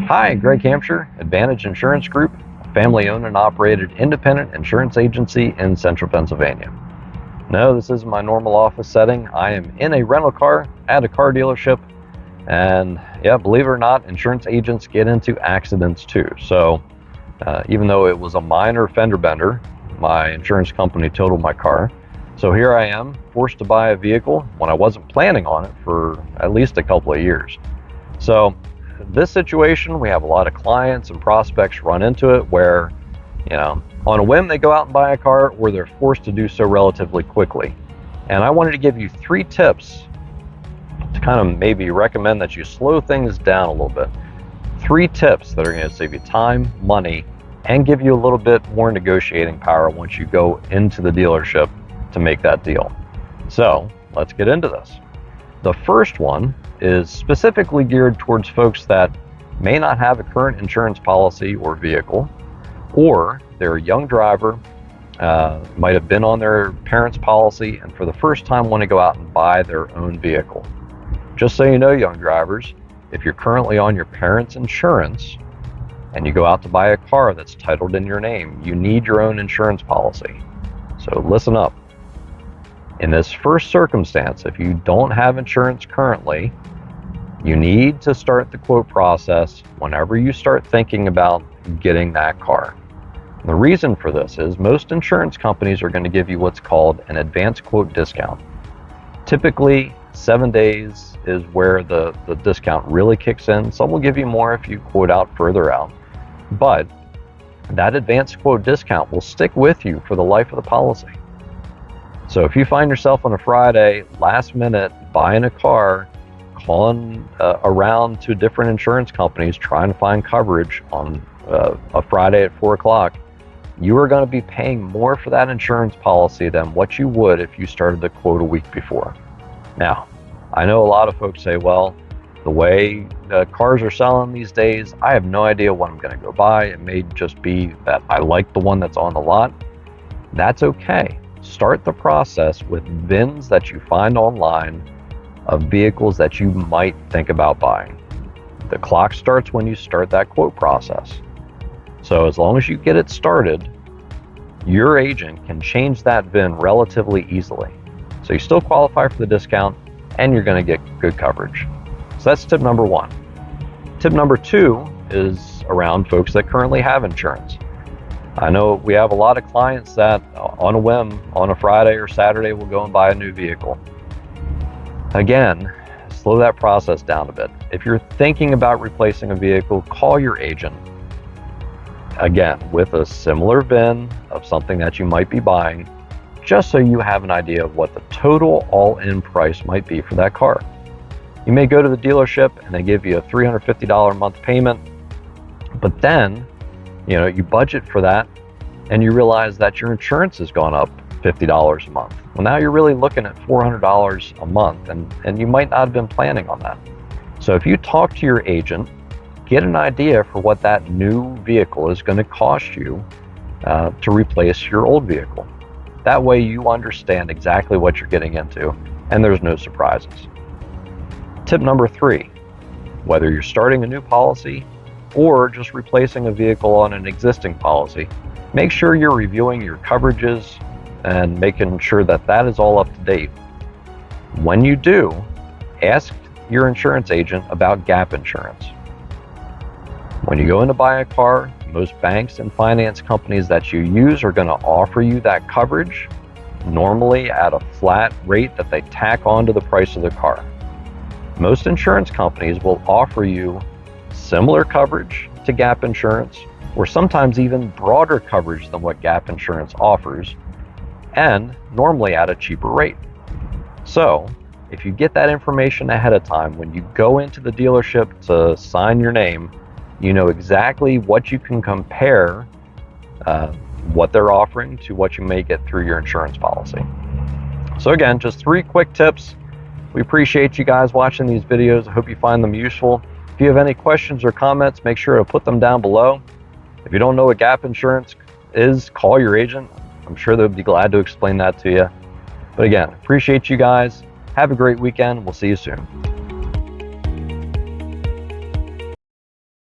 Hi, Greg Hampshire, Advantage Insurance Group, a family-owned and operated independent insurance agency in central Pennsylvania. No, this isn't my normal office setting. I am in a rental car at a car dealership, and yeah, believe it or not, insurance agents get into accidents too. So even though it was a minor fender bender, my insurance company totaled my car. So here I am, forced to buy a vehicle when I wasn't planning on it for at least a couple of years. So this situation, we have a lot of clients and prospects run into it where, on a whim they go out and buy a car, or they're forced to do so relatively quickly. And I wanted to give you 3 tips to kind of maybe recommend that you slow things down a little bit. 3 tips that are going to save you time, money, and give you a little bit more negotiating power once you go into the dealership to make that deal. So let's get into this. The first one is specifically geared towards folks that may not have a current insurance policy or vehicle, or they're a young driver, might have been on their parents' policy, and for the first time want to go out and buy their own vehicle. Just so you know, young drivers, if you're currently on your parents' insurance and you go out to buy a car that's titled in your name, you need your own insurance policy. So listen up. In this first circumstance, if you don't have insurance currently, you need to start the quote process whenever you start thinking about getting that car. The reason for this is most insurance companies are going to give you what's called an advance quote discount. Typically, 7 days is where the discount really kicks in. Some will give you more if you quote out further out, but that advance quote discount will stick with you for the life of the policy. So if you find yourself on a Friday, last minute, buying a car, calling around to different insurance companies, trying to find coverage on a Friday at 4 o'clock, you are going to be paying more for that insurance policy than what you would if you started the quote a week before. Now, I know a lot of folks say, well, the way cars are selling these days, I have no idea what I'm going to go buy. It may just be that I like the one that's on the lot. That's okay. Start the process with VINs that you find online of vehicles that you might think about buying. The clock starts when you start that quote process. So as long as you get it started, your agent can change that VIN relatively easily. So you still qualify for the discount and you're going to get good coverage. So that's tip number 1. Tip number 2 is around folks that currently have insurance. I know we have a lot of clients that on a whim, on a Friday or Saturday, will go and buy a new vehicle. Again, slow that process down a bit. If you're thinking about replacing a vehicle, call your agent. Again, with a similar VIN of something that you might be buying, just so you have an idea of what the total all-in price might be for that car. You may go to the dealership and they give you a $350 a month payment, but then you budget for that and you realize that your insurance has gone up $50 a month. Well, now you're really looking at $400 a month, and you might not have been planning on that. So if you talk to your agent, get an idea for what that new vehicle is going to cost you to replace your old vehicle. That way you understand exactly what you're getting into and there's no surprises. Tip number 3, whether you're starting a new policy or just replacing a vehicle on an existing policy, make sure you're reviewing your coverages and making sure that that is all up to date. When you do, ask your insurance agent about gap insurance. When you go in to buy a car, most banks and finance companies that you use are going to offer you that coverage, normally at a flat rate that they tack onto the price of the car. Most insurance companies will offer you similar coverage to gap insurance, or sometimes even broader coverage than what gap insurance offers, and normally at a cheaper rate. So if you get that information ahead of time, when you go into the dealership to sign your name, you know exactly what you can compare what they're offering to what you may get through your insurance policy. So again, just 3 quick tips. We appreciate you guys watching these videos. I hope you find them useful. If you have any questions or comments, make sure to put them down below. If you don't know what gap insurance is, call your agent. I'm sure they'll be glad to explain that to you. But again, appreciate you guys. Have a great weekend. We'll see you soon.